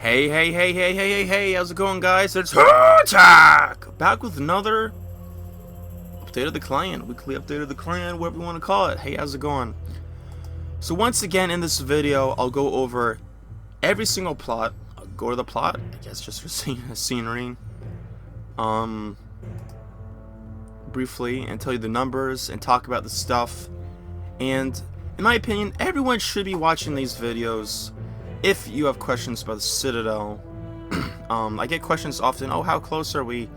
Hey, how's it going, guys? It's Attack! Back with another update of the client, weekly update of the client, whatever you want to call it. Hey, how's it going? So once again in this video, I'll go over every single plot. I'll go to the plot, I guess just for scenery, briefly, and tell you the numbers, and talk about the stuff. And in my opinion, everyone should be watching these videos if you have questions about the Citadel. I get questions often, oh, how close are we?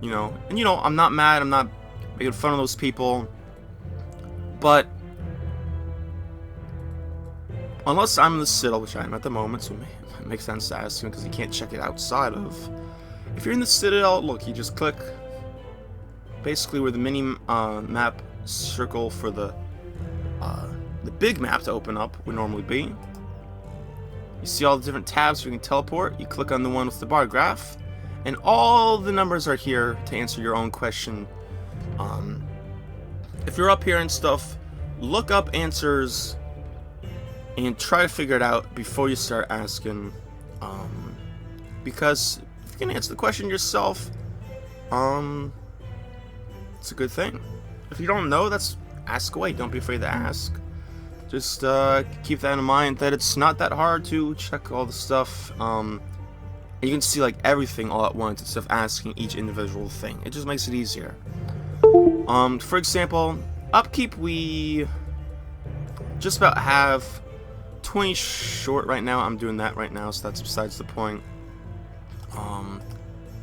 And I'm not mad, I'm not making fun of those people. But unless I'm in the Citadel, which I am at the moment, so it makes sense to ask you because you can't check it outside of. If you're in the Citadel, look, you just click basically where the mini map circle for the big map to open up would normally be. You see all the different tabs you can teleport. You click on the one with the bar graph, and all the numbers are here to answer your own question. If you're up here and stuff, look up answers and try to figure it out before you start asking. Because if you can answer the question yourself, it's a good thing. If you don't know, that's ask away. Don't be afraid to ask. Just keep that in mind, that it's not that hard to check all the stuff. And you can see like everything all at once instead of asking each individual thing. It just makes it easier. For example, upkeep, we just about have 20 short right now. I'm doing that right now, so that's besides the point.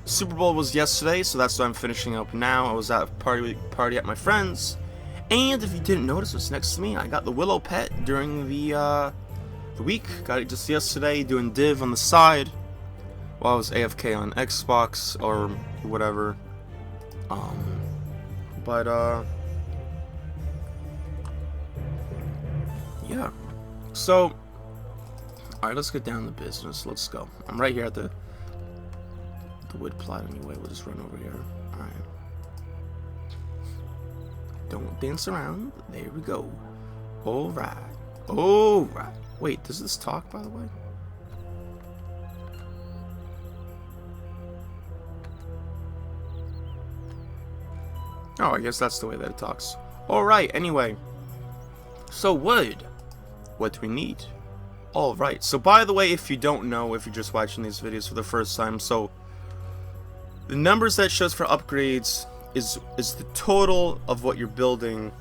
Super Bowl was yesterday, so that's what I'm finishing up now. I was at a party at my friend's. And if you didn't notice what's next to me, I got the Willow pet during the week. Got it just yesterday, doing div on the side while I was AFK on Xbox or whatever. Yeah. So, alright, let's get down to business. Let's go. I'm right here at the wood plot anyway. We'll just run over here. Alright. Don't dance around. There we go. Alright. Alright. Wait, does this talk, by the way? Oh, I guess that's the way that it talks. Alright, anyway. So, wood. What do we need? Alright, so by the way, if you don't know, if you're just watching these videos for the first time, so the numbers that it shows for upgrades is the total of what you're building.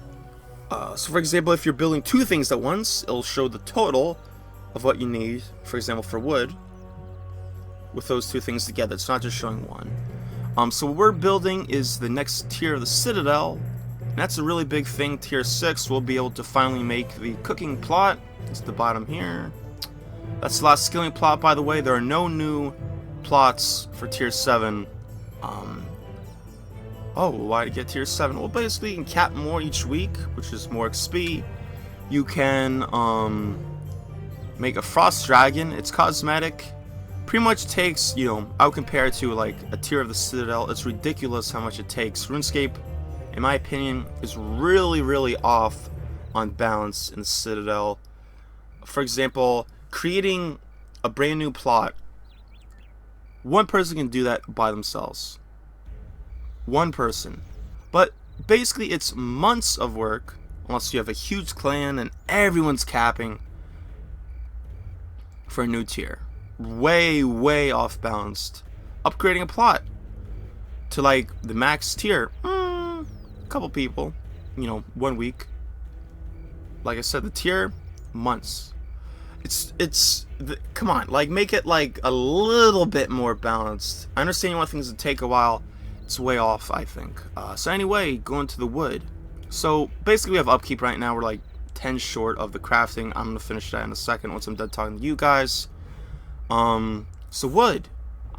So for example, if you're building two things at once, it'll show the total of what you need, for example for wood, with those two things together. It's not just showing one. So what we're building is the next tier of the Citadel, and that's a really big thing. Tier 6, we'll be able to finally make the cooking plot. It's the bottom here. That's the last skilling plot, by the way. There are no new plots for tier 7. Oh, why to get tier 7? Well, basically, you can cap more each week, which is more XP. You can make a frost dragon. It's cosmetic. Pretty much takes, I would compare it to like a tier of the Citadel. It's ridiculous how much it takes. RuneScape, in my opinion, is really, really off on balance in the Citadel. For example, creating a brand new plot. One person can do that by themselves. One person. But basically it's months of work, unless you have a huge clan and everyone's capping for a new tier. Way, way off balanced. Upgrading a plot to like the max tier. A couple people. 1 week. Like I said, the tier, months. Come on, like make it like a little bit more balanced. I understand you want things to take a while. It's way off, I think. So anyway, going to the wood. So basically we have upkeep right now. We're like 10 short of the crafting. I'm gonna finish that in a second once I'm done talking to you guys. So wood.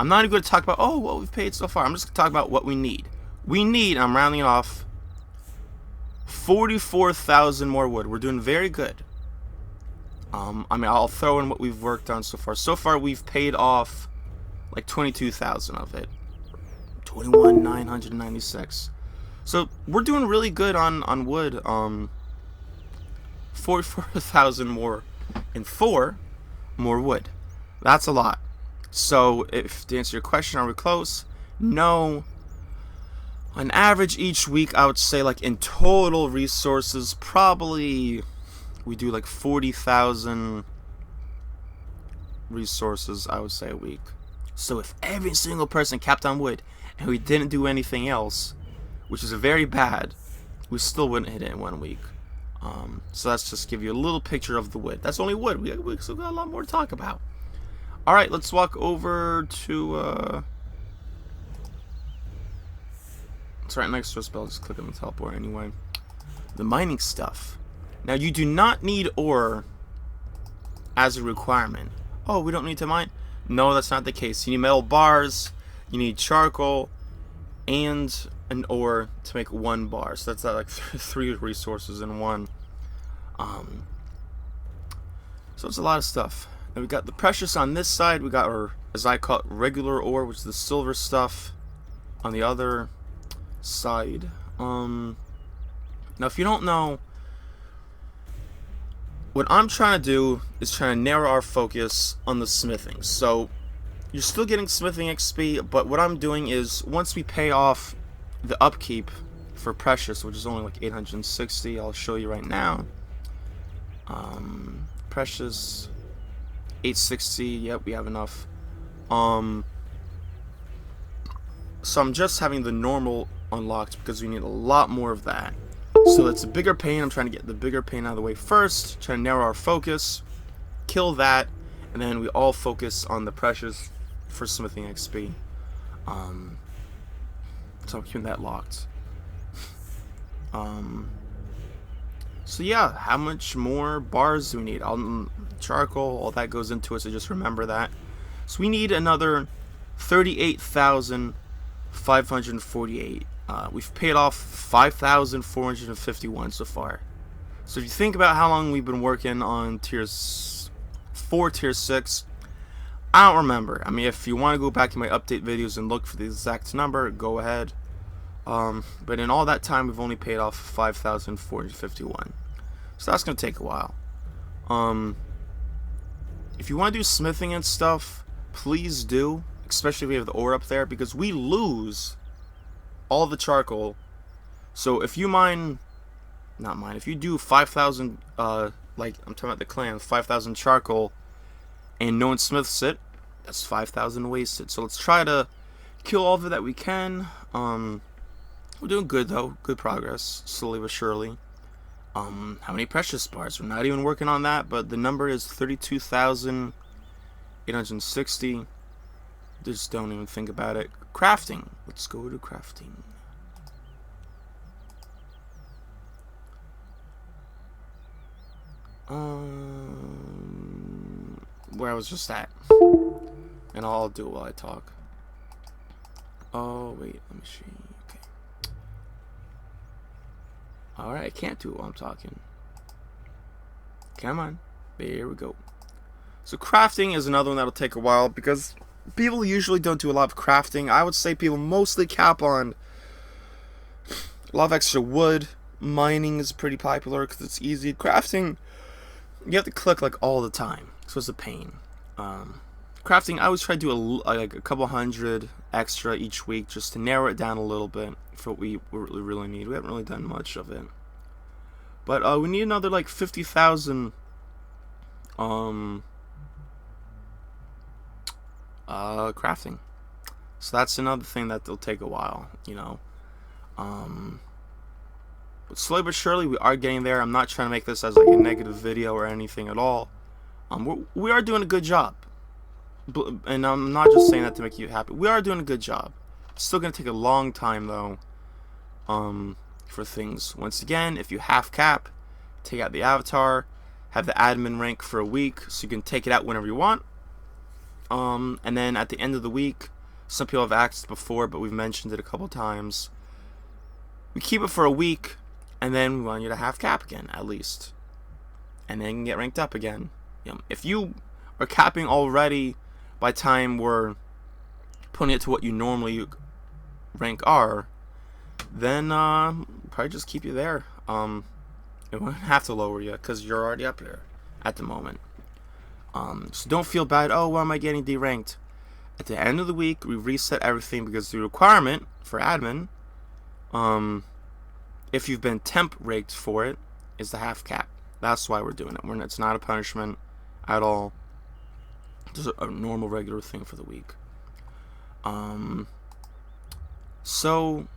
I'm not even going to talk about what we've paid so far. I'm just going to talk about what we need. We need, I'm rounding it off, 44,000 more wood. We're doing very good. I'll throw in what we've worked on so far. So far we've paid off like 22,000 of it. 21,996. So we're doing really good on wood. 44,000 more and 4 more wood. That's a lot. So, if to answer your question, are we close? No. On average, each week, I would say, like, in total resources, probably we do like 40,000 resources, I would say, a week. So if every single person capped on wood and we didn't do anything else, which is very bad, we still wouldn't hit it in 1 week. So let's just give you a little picture of the wood. That's only wood. We still got a lot more to talk about. Alright, let's walk over to... it's right next to us, but I'll just click on the teleport anyway. The mining stuff. Now, you do not need ore as a requirement. Oh, we don't need to mine? No, that's not the case. You need metal bars, you need charcoal, and an ore to make 1 bar. So that's like 3 resources in one. So it's a lot of stuff. And we got the precious on this side. We got our, as I call it, regular ore, which is the silver stuff, on the other side. Now, if you don't know, what I'm trying to do is trying to narrow our focus on the smithing. So you're still getting smithing XP, but what I'm doing is once we pay off the upkeep for precious, which is only like 860, I'll show you right now. Precious 860, yep, we have enough. So I'm just having the normal unlocked because we need a lot more of that. So it's a bigger pain. I'm trying to get the bigger pain out of the way first, trying to narrow our focus, kill that, and then we all focus on the precious for smithing XP. So I'm keeping that locked. So yeah, how much more bars do we need? Charcoal, all that goes into it, so just remember that. So we need another 38,548. We've paid off 5,451 so far. So if you think about how long we've been working on tiers 4, tier 6, I don't remember. I mean, if you want to go back in my update videos and look for the exact number, go ahead. But in all that time, we've only paid off 5,451. So that's going to take a while. If you want to do smithing and stuff, please do. Especially if we have the ore up there, because we lose all the charcoal. So if you if you do 5,000, like I'm talking about the clan, 5,000 charcoal, and no one smiths it, that's 5,000 wasted. So let's try to kill all of it that we can. We're doing good though, good progress, slowly but surely. How many precious bars? We're not even working on that, but the number is 32,860. Just don't even think about it. Crafting. Let's go to crafting. Where I was just at. And I'll do it while I talk. Oh, wait. Let me see. Okay. Alright, I can't do it while I'm talking. Come on. There we go. So crafting is another one that'll take a while because people usually don't do a lot of crafting. I would say people mostly cap on a lot of extra wood. Mining is pretty popular because it's easy. Crafting, you have to click like all the time, so it's a pain. Crafting, I always try to do like a couple hundred extra each week just to narrow it down a little bit for what we really need. We haven't really done much of it, but we need another like 50,000 crafting. So that's another thing that will take a while, you know. But slowly but surely we are getting there. I'm not trying to make this as like a negative video or anything at all. We are doing a good job, and I'm not just saying that to make you happy. We are doing a good job. It's still gonna take a long time though, for things. Once again, if you half cap, take out the avatar, have the admin rank for a week, so you can take it out whenever you want. And then at the end of the week, some people have asked before, but we've mentioned it a couple times. We keep it for a week, and then we want you to half cap again, at least, and then you can get ranked up again. You know, if you are capping already by time we're putting it to what you normally rank are, then probably just keep you there. It won't have to lower you because you're already up here at the moment. So don't feel bad. Oh, why am I getting deranked? At the end of the week, we reset everything because the requirement for admin, if you've been temp raked for it, is the half cap. That's why we're doing it. It's not a punishment at all. Just a normal, regular thing for the week. So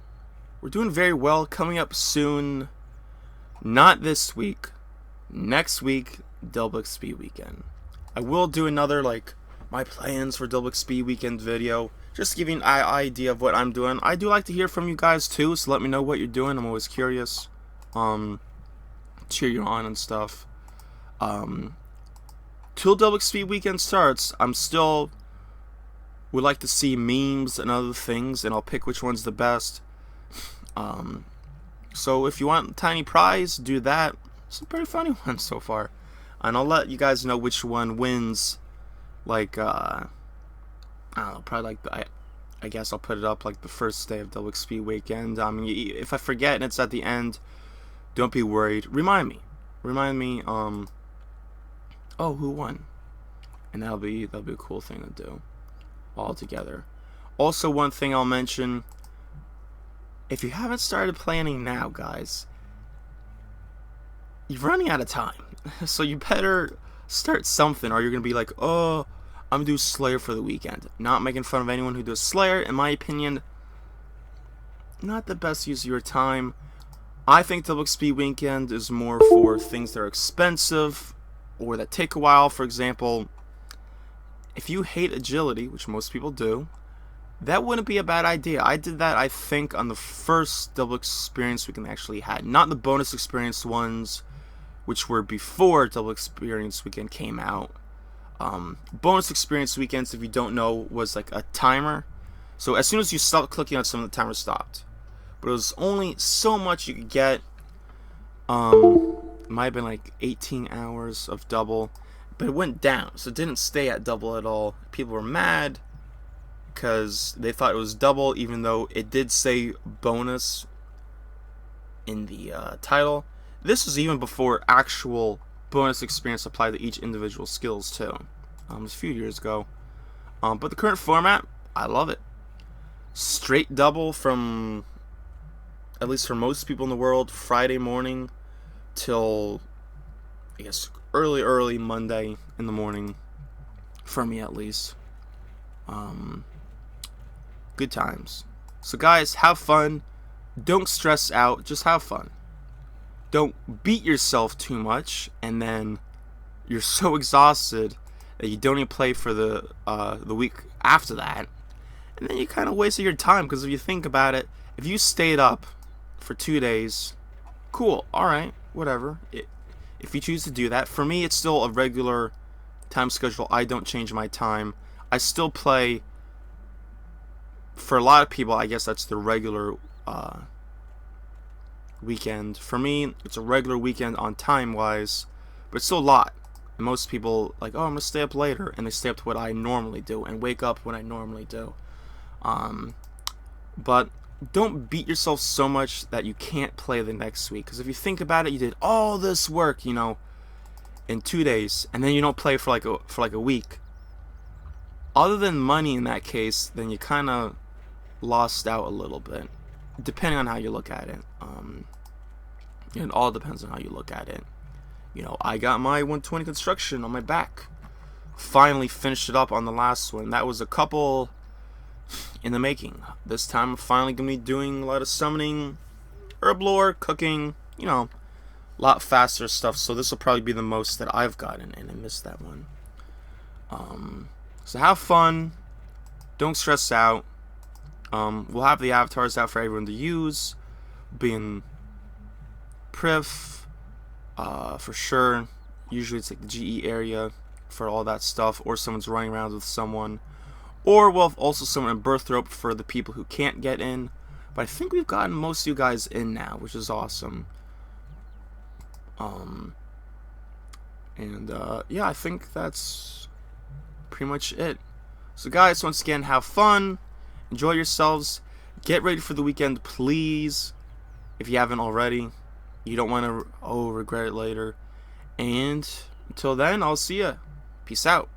we're doing very well. Coming up soon, not this week, next week, Double XP weekend. I will do another my plans for Double XP weekend video, just giving an idea of what I'm doing. I do like to hear from you guys too, so let me know what you're doing. I'm always curious. Cheer you on and stuff. Till Double XP weekend starts, I'm still would like to see memes and other things, and I'll pick which one's the best. So if you want Tiny Prize, do that. Some pretty funny ones so far, and I'll let you guys know which one wins. I don't know, probably I guess I'll put it up the first day of Double XP weekend. I mean, if I forget and it's at the end, don't be worried. Remind me. Oh, who won? And that'll be a cool thing to do all together. Also, one thing I'll mention: if you haven't started planning now, guys, you're running out of time. So you better start something, or you're gonna be like, oh, I'm gonna do Slayer for the weekend. Not making fun of anyone who does Slayer. In my opinion, not the best use of your time. I think Double XP weekend is more for things that are expensive or that take a while. For example, if you hate agility, which most people do, that wouldn't be a bad idea. I did that, I think, on the first Double Experience weekend they actually had. Not the bonus experience ones, which were before Double Experience weekend came out. Bonus experience weekends, if you don't know, was like a timer. So as soon as you stopped clicking on something, the timer stopped. But it was only so much you could get. It might have been 18 hours of double, but it went down, so it didn't stay at double at all. People were mad because they thought it was double, even though it did say bonus in the title. This was even before actual bonus experience applied to each individual skills too. It was a few years ago. But the current format, I love it. Straight double from, at least for most people in the world, Friday morning till, I guess, early Monday in the morning. For me, at least. Good times. So guys, have fun. Don't stress out. Just have fun. Don't beat yourself too much, and then you're so exhausted that you don't even play for the week after that, and then you kind of wasted your time. Because if you think about it, if you stayed up for 2 days, cool, alright, whatever. If you choose to do that, for me it's still a regular time schedule. I don't change my time. I still play. For a lot of people, I guess that's the regular weekend. For me, it's a regular weekend on time wise, but it's still a lot. And most people oh, I'm gonna stay up later, and they stay up to what I normally do and wake up when I normally do. But don't beat yourself so much that you can't play the next week. Because if you think about it, you did all this work, in 2 days, and then you don't play for a week. Other than money in that case, then you kind of lost out a little bit, depending on how you look at it. It all depends on how you look at it. I got my 120 construction on my back. Finally finished it up on the last one. That was a couple in the making. This time I'm finally gonna be doing a lot of summoning, herb lore, cooking, a lot faster stuff. So this will probably be the most that I've gotten, and I missed that one. So have fun. Don't stress out. We'll have the avatars out for everyone to use. Being Priv, for sure. Usually it's the GE area for all that stuff, or someone's running around with someone. Or we'll have also someone in birth rope for the people who can't get in. But I think we've gotten most of you guys in now, which is awesome. Yeah, I think that's pretty much it. So guys, once again, have fun. Enjoy yourselves. Get ready for the weekend, please. If you haven't already. You don't want to regret it later. And until then, I'll see ya. Peace out.